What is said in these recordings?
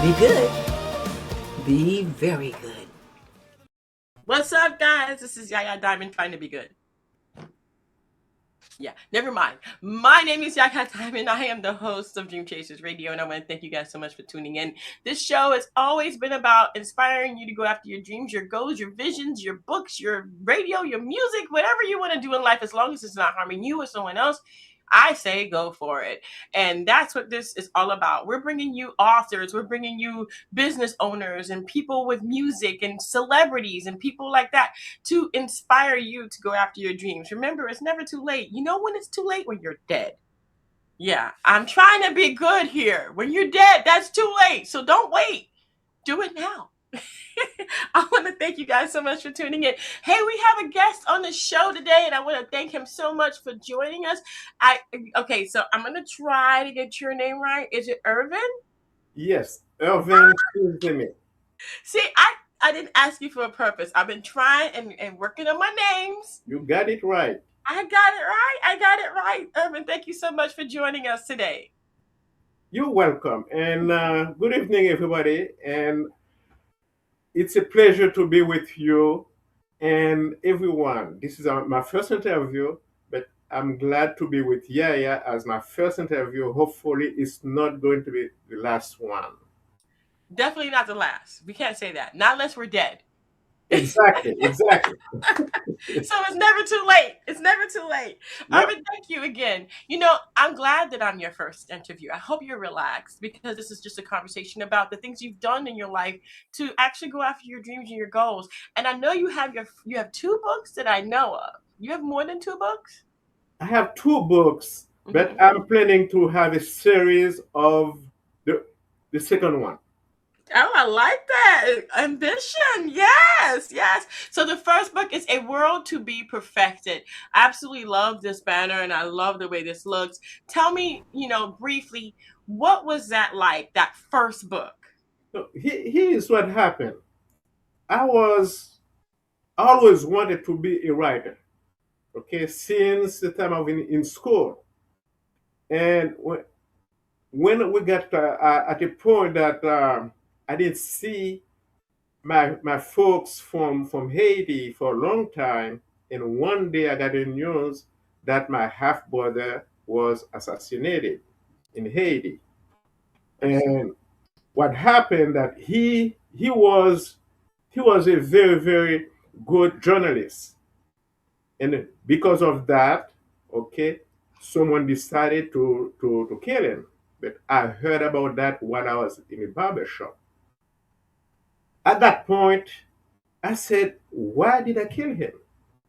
Be good. Be very good. What's up, guys? This is Yaya Diamond trying to be good. Yeah, never mind. My name is Yaya Diamond. I am the host of Dream Chasers Radio, and I want to thank you guys so much for tuning in. This show has always been about inspiring you to go after your dreams, your goals, your visions, your books, your radio, your music, whatever you want to do in life, as long as it's not harming you or someone else. I say go for it. And that's what this is all about. We're bringing you authors, we're bringing you business owners and people with music and celebrities and people like that to inspire you to go after your dreams. Remember, it's never too late. You know when it's too late? When you're dead. Yeah, I'm trying to be good here. When you're dead, that's too late. So don't wait. Do it now. I want to thank you guys so much for tuning in. Hey, we have a guest on the show today, and I want to thank him so much for joining us. Okay, so I'm gonna try to get your name right. Is it Yrvin? Yes, Yrvin Fils-Aime. See, I didn't ask you for a purpose. I've been trying and working on my names. You got it right. I got it right. I got it right. Yrvin, thank you so much for joining us today. You're welcome. And good evening, everybody. And it's a pleasure to be with you and everyone. This is my first interview, but I'm glad to be with Yaya as my first interview. Hopefully, it's not going to be the last one. Definitely not the last. We can't say that. Not unless we're dead. Exactly, exactly. So it's never too late. It's never too late. Yep. Yrvin, thank you again. You know, I'm glad that I'm your first interview. I hope you're relaxed because this is just a conversation about the things you've done in your life to actually go after your dreams and your goals. And I know you have two books that I know of. You have more than two books? I have two books, but Mm-hmm. I'm planning to have a series of the, the second one. Oh, I like that. Ambition. Yes, yes. So the first book is A World to Be Perfected. I absolutely love this banner and I love the way this looks. Tell me, briefly, what was that like, that first book? So here's what happened. I was always wanted to be a writer, okay, since the time of in school. And when we got at a point that I didn't see my folks from Haiti for a long time, and one day I got the news that my half brother was assassinated in Haiti. I'm sorry. And what happened that he was a very good journalist, and because of that, okay, someone decided to kill him. But I heard about that while I was in a barber shop. At that point, I said, why did I kill him?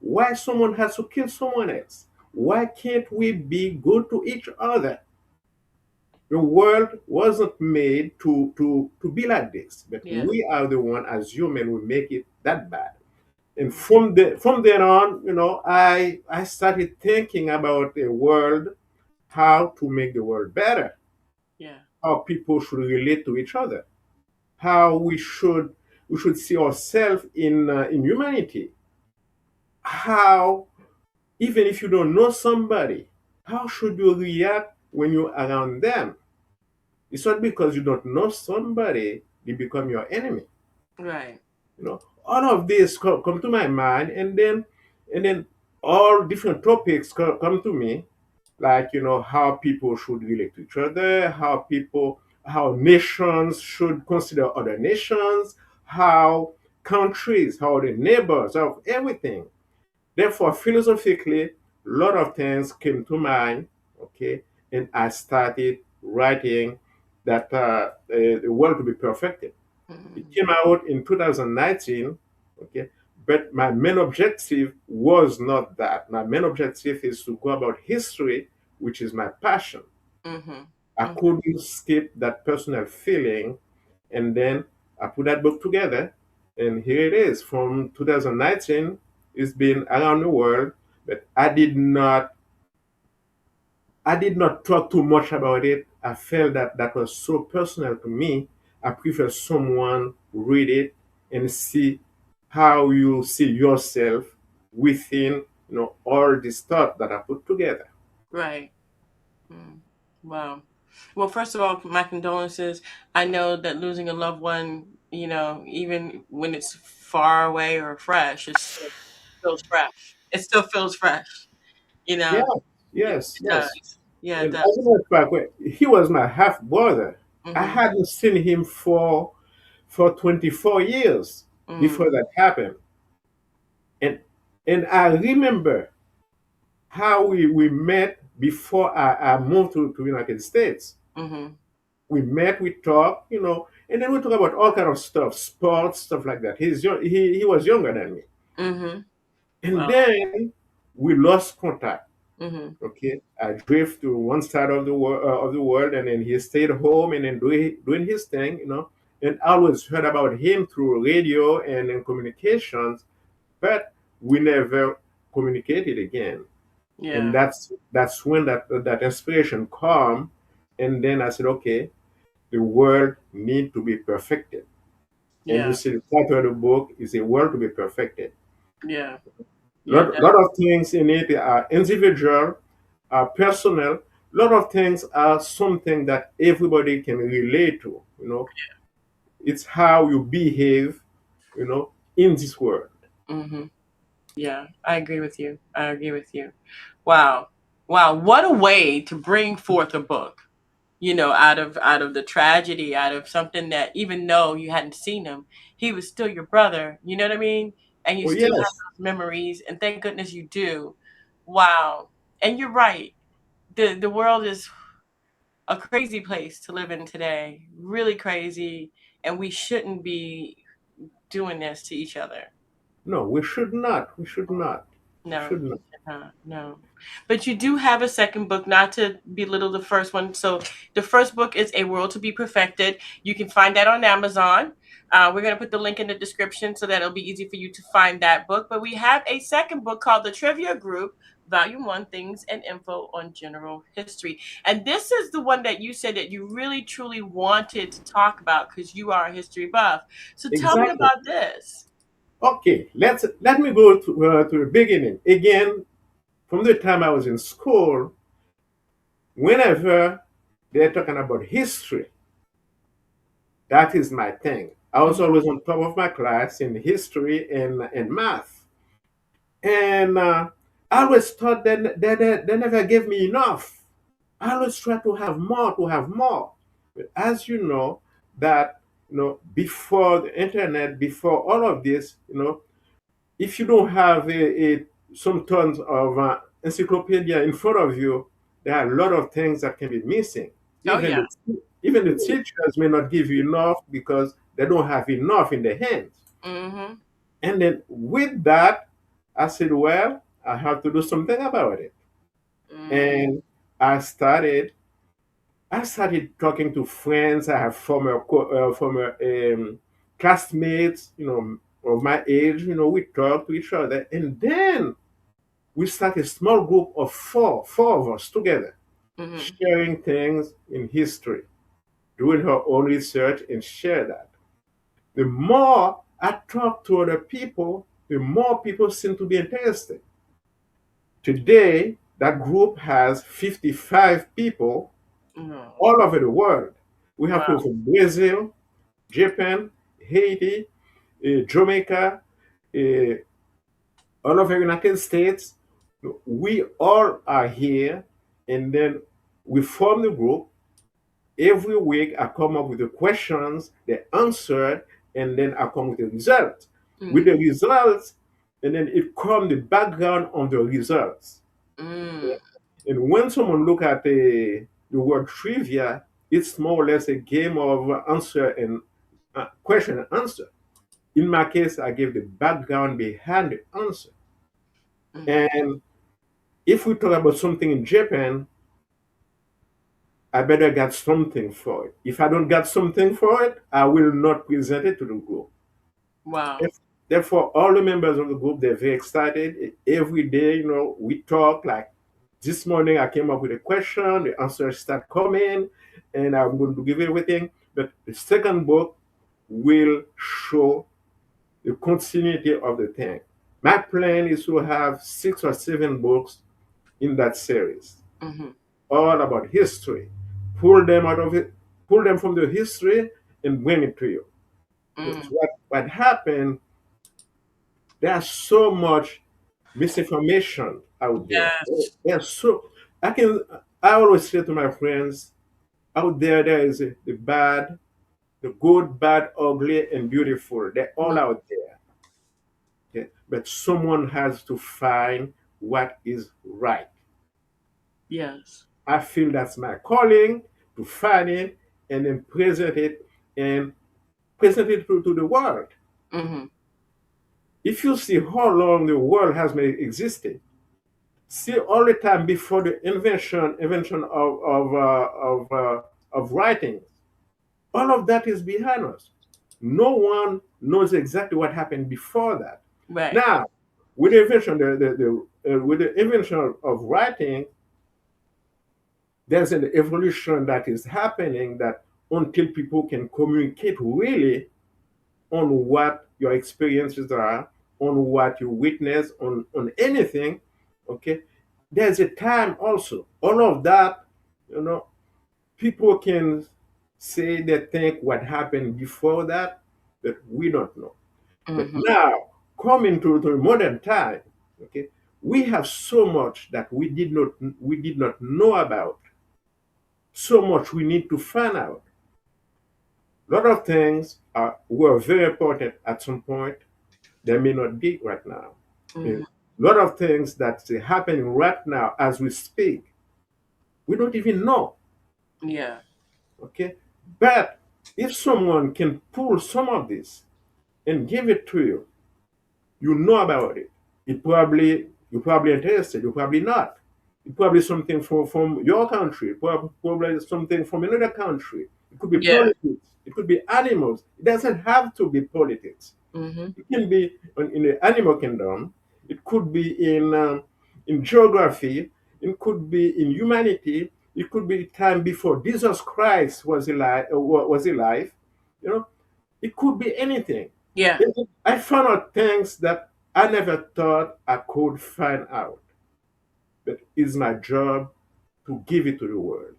Why someone has to kill someone else? Why can't we be good to each other? The world wasn't made to be like this, but Yeah. we are the one as human who make it that bad. And from then on, I started thinking about the world, how to make the world better, Yeah. how people should relate to each other, how we should see ourselves in humanity, how even if you don't know somebody, how should you react when you're around them? It's not because you don't know somebody they become your enemy. Right. All of this come to my mind, and then all different topics come to me, like how people should relate to each other, how nations should consider other nations, how countries, how the neighbors of everything. Therefore, philosophically, a lot of things came to mind, okay, and I started writing that the world to be perfected. It Mm. came out in 2019, okay, but my main objective was not that. My main objective is to go about history, which is my passion. Mm-hmm. I Mm. couldn't skip that personal feeling, and then I put that book together, and here it is. From 2019, it's been around the world, but I did not talk too much about it. I felt that that was so personal to me. I prefer someone read it and see how you see yourself within, all this thought that I put together. Right. Mm. Wow. Well, first of all, my condolences. I know that losing a loved one, even when it's far away or fresh, it still feels fresh. It still feels fresh. You Yeah, know, yes, it yes. does. Yeah, it And as a does. matter of fact, he was my half brother. I Mhm. hadn't seen him for 24 years Mhm. before that happened. And and I remember how we met before I moved to United States. Mhm. We met, we talked, and then we talk about all kind of stuff, sports, stuff like that. He was younger than me. Mhm. And Wow. then we lost contact. Mhm. Okay, I drift to one side of the world, and then he stayed home and then doing his thing, And I always heard about him through radio and in communications, but we never communicated again. And Yeah. that's when that inspiration come, and then I said, okay, the world need to be perfected. And you Yeah. see, the title of the book is a world to be perfected. Yeah. Yeah. Lot of things in it are individual, are personal. Lot of things are something that everybody can relate to. It's how you behave, in this world. Mhm. Yeah. I agree with you. I agree with you. Wow. Wow. What a way to bring forth a book. Out of the tragedy, out of something that even though you hadn't seen him, he was still your brother. You know what I mean? And you Oh still have yes, those memories, and thank goodness you do. Wow. And you're right. The world is a crazy place to live in today. Really crazy, and we shouldn't be doing this to each other. no, we should not. We should not. We No, should not. no. But you do have a second book, not to belittle the first one. So the first book is A World to Be Perfected. You can find that on Amazon. We're going to put the link in the description so that it'll be easy for you to find that book. But we have a second book called The Trivia Group, Volume 1, Things and Info on General History. And this is the one that you said that you really, truly wanted to talk about because you are a history buff. So tell me Exactly. about this. Okay, let me go to the beginning again. From the time I was in school, whenever they're talking about history, that is my thing. I was Mhm. always on top of my class in history and math. And I always thought that they never gave me enough. I always try to have more, to have more. But as you know, that before the internet, before all of this, if you don't have some tons of encyclopedia in front of you, there are a lot of things that can be missing. Oh, Even yeah. even the teachers may not give you enough because they don't have enough in their hands. Hmm. And then with that, I said, well, I have to do something about it. Mm. And I started I started talking to friends. I have former classmates, of my age. We talk to each other, and then we start a small group of four of us together, Hmm. sharing things in history, doing her own research, and share that. The more I talk to other people, the more people seem to be interested. Today, that group has 55 people No. all over the world. We have people Wow. from Brazil, Japan, Haiti, Jamaica, uh, all over the United States. We all are here, and then we form the group. Every week, I come up with the questions, the answer, and then I come with the results. With the Mm. results, and then it comes the background on the results. Mm. And when someone look at the word trivia, it's more or less a game of answer and question and answer. In my case, I gave the background behind the answer. Mm. And if we talk about something in Japan, I better get something for it. If I don't get something for it, I will not present it to the group. Wow. If- Therefore, all the members of the group, they're very excited. Every day, we talk. Like this morning, I came up with a question, the answers start coming, and I'm going to give everything. But the second book will show the continuity of the thing. My plan is to have 6 or 7 books in that series, Hmm. all about history. pull them out of it, pull them from the history and bring it to you. Because Mm. what happened, there's so much misinformation out there. Yes. There's so I can I always say to my friends, out there is the bad, the good, bad, ugly, and beautiful. They're all Mm. out there. Okay? But someone has to find what is right. Yes. I feel that's my calling to find it and then and present it to the world. Mm-hmm. If you see how long the world has been existing, see all the time before the invention of writing, all of that is behind us. No one knows exactly what happened before that. Right. Now, with the invention, with the invention of writing, there's an evolution that is happening that until people can communicate really on what your experiences are, on what you witness, on anything, okay, there's a time also. All of that, you know, people can say they think what happened before that, but we don't know. But Mm-hmm. now, coming to modern time, okay, we have so much that we did not know about, so much we need to find out. A lot of things were very important at some point. They may not be right now. A Mm-hmm. lot of things that's happening right now as we speak, we don't even know. Yeah. Okay, but if someone can pull some of this and give it to you, you know about it. You're probably interested. You're probably not. It's probably something from your country. Probably something from another country. It could be Yeah. politics. It could be animals. It doesn't have to be politics. Mm-hmm. It can be in the animal kingdom. It could be in geography. It could be in humanity. It could be time before Jesus Christ was alive. Was alive. You know, it could be anything. Yeah. I found out things that I never thought I could find out. But it's my job to give it to the world.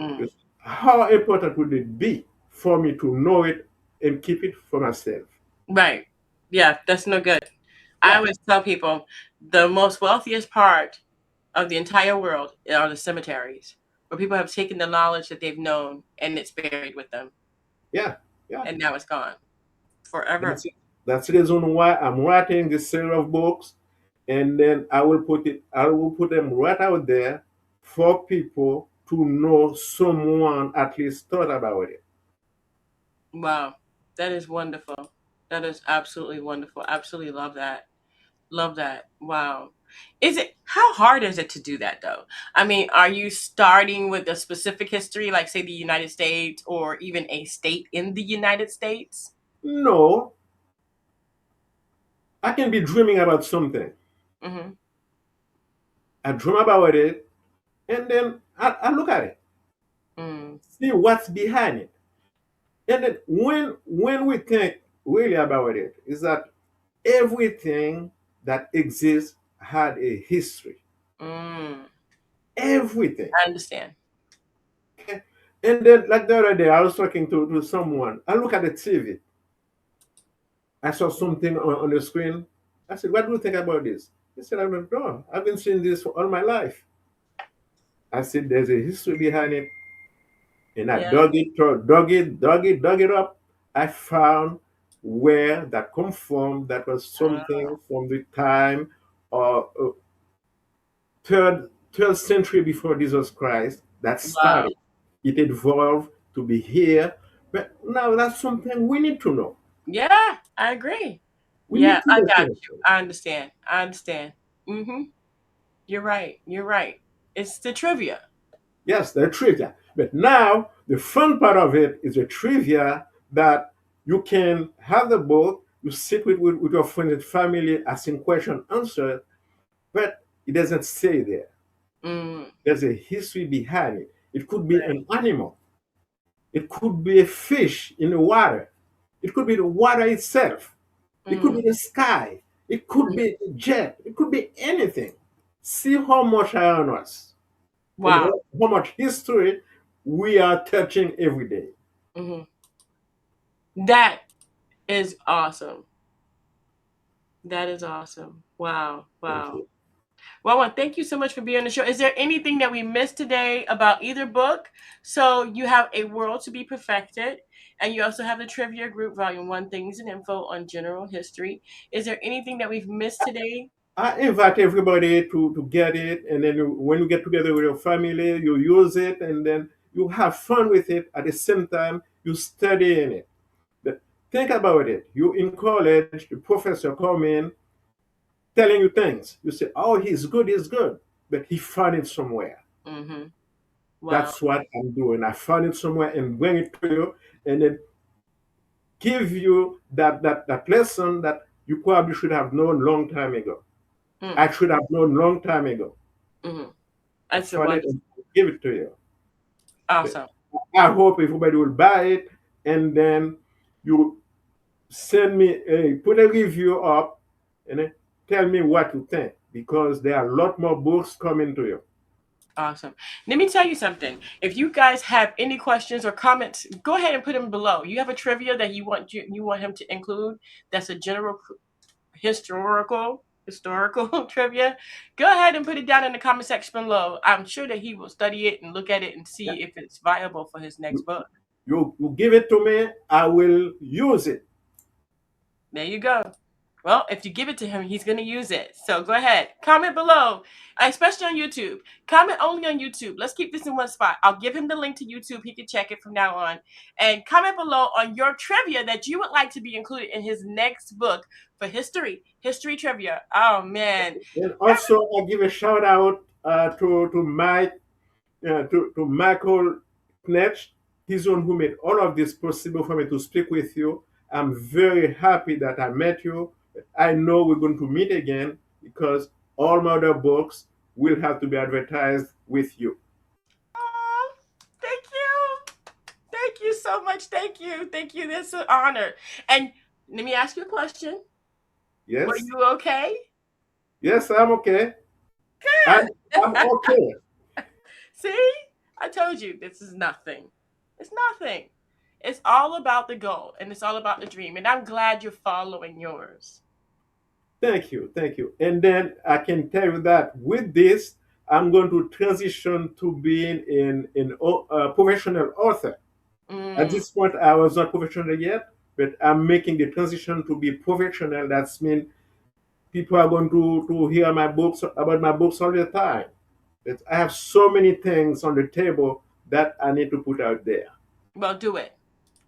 Mm. Because how important would it be for me to know it and keep it for myself? Right. Yeah. That's no good. I Yeah, always tell people the most wealthiest part of the entire world are the cemeteries, where people have taken the knowledge that they've known and it's buried with them, yeah, yeah. and now it's gone forever. That's it. That's the reason why I'm writing this series of books, and then I will put them right out there for people to know someone at least thought about it. Wow. That is wonderful. That is absolutely wonderful. Absolutely love that. Love that. Wow. Is it how hard is it to do that though? I mean, are you starting with a specific history, like say the United States or even a state in the United States? No, I can be dreaming about something. Mm-hmm. I dream about it, and then I look at it, Mm. see what's behind it. And then when we think really about it, is that everything that exists had a history. Mm. Everything. I understand. Okay? And then like the other day, I was talking to someone. I look at the TV. I saw something on the screen. I said, "What do you think about this?" He said, "I don't know. I've been seeing this all my life." I said, "There's a history behind it." And I Yeah. dug it up. I found where that come from. That was something from the time of third century before Jesus Christ that Wow. started. It evolved to be here, but now that's something we need to know. Yeah, I agree. We Yeah, need to I know got you. something. I understand. I understand. Mm-hmm. You're right. You're right. It's the trivia. Yes, the trivia. But now the fun part of it is the trivia that you can have the book, you sit with your friends and family asking question, answer, but it doesn't say there. Mm. There's a history behind it. It could be an animal. It could be a fish in the water. It could be the water itself. It could Mm. be the sky. It could Mm. be a jet. It could be anything. See how much I on us and Wow. how much history. we are touching every day. Hmm. That is awesome. That is awesome. Wow. Thank Wow. you. Well, I want to thank you so much for being on the show. Is there anything that we missed today about either book? So you have A World to Be Perfected, and you also have the Trivia Group Volume 1, Things and Info on General History. Is there anything that we've missed today? I invite everybody to get it, and then when you get together with your family, you use it, and then you have fun with it. At the same time, you study in it. But think about it. You in college, the professor come in telling you things. You say, "Oh, he's good," but he found it somewhere. Mm-hmm. Wow. That's what I'm doing. I found it somewhere and bring it to you, and then give you that lesson that you probably should have known long time ago. Mm. I should have known long time ago. Mm-hmm. I That's a found it wonderful. and give it to you. But Awesome. I hope everybody will buy it, and then you send me put a review up, and then tell me what you think, because there are a lot more books coming to you. Awesome. Let me tell you something. If you guys have any questions or comments, go ahead and put them below. You have a trivia that you want him to include. That's a general historical trivia. Go ahead and put it down in the comment section below. I'm sure that he will study it and look at it and Yeah. see if it's viable for his next You, book. you give it to me, I will use it. There you go. Well, if you give it to him, he's going to use it. So go ahead. Comment below, especially on YouTube. Comment only on YouTube. Let's keep this in one spot. I'll give him the link to YouTube. He can check it from now on. And comment below on your trivia that you would like to be included in his next book for history trivia. Oh, man. And also, I give a shout out to Mike, to Michael Knetch. He's the one who made all of this possible for me to speak with you. I'm very happy that I met you. I know we're going to meet again, because all my other books will have to be advertised with you. Oh, thank you. Thank you so much. Thank you. Thank you. That's an honor. And let me ask you a question. Were Yes? you okay? Yes, I'm okay. I'm, Good. I'm okay. See? I told you this is nothing. It's nothing. It's all about the goal and it's all about the dream. And I'm glad you're following yours. Thank you. Thank you. And then I can tell you that with this, I'm going to transition to being a professional author. At Mm. this point, I was not professional yet, but I'm making the transition to be professional. That's mean people are going to hear my books about my books all the time. But I have so many things on the table that I need to put out there. Well, do it.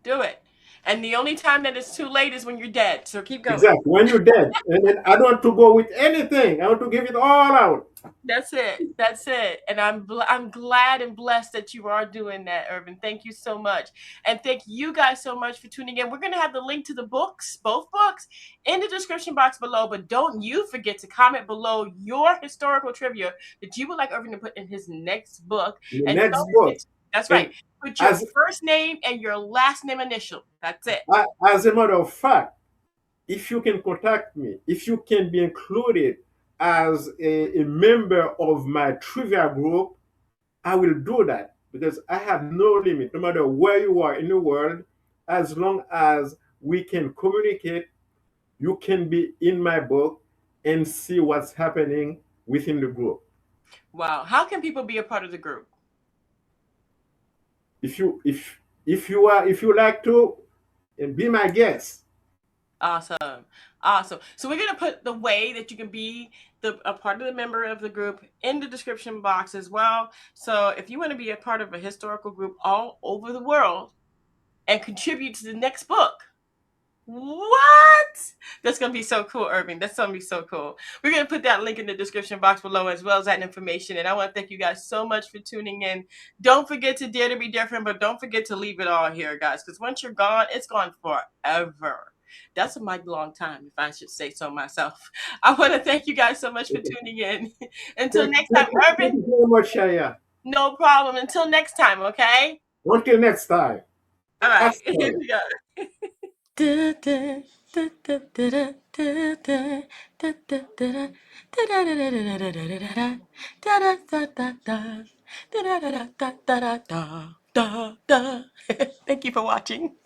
Do it. And the only time that it's too late is when you're dead. So keep going. Exactly. When you're dead, and then I don't want to go with anything. I want to give it all out. That's it. That's it. And I'm glad and blessed that you are doing that, Yrvin. Thank you so much. And thank you guys so much for tuning in. We're going to have the link to the books, both books, in the description box below. But don't you forget to comment below your historical trivia that you would like Yrvin to put in his next book. The And next don't book, forget that's right. and Put your as first name and your last name initial. That's it. as a matter of fact, if you can contact me, if you can be included as a member of my trivia group, I will do that, because I have no limit, no matter where you are in the world, as long as we can communicate, you can be in my book and see what's happening within the group. Wow. How can people be a part of the group? If you like to, be my guest. Awesome. Awesome. So we're gonna put the way that you can be a part of the member of the group in the description box as well. So if you want to be a part of a historical group all over the world and contribute to the next book, what? That's gonna be so cool, Yrvin. That's gonna be so cool. We're gonna put that link in the description box below as well as that information. And I want to thank you guys so much for tuning in. Don't forget to dare to be different, but don't forget to leave it all here, guys. Because once you're gone, it's gone forever. That's a mighty long time, if I should say so myself. I want to thank you guys so much for tuning in. Until next time, Thank Yrvin. you very much, Yaya. No problem. Until next time, okay? Until next time. All right. Hasta Here we go. Duh, duh. Thank you for watching.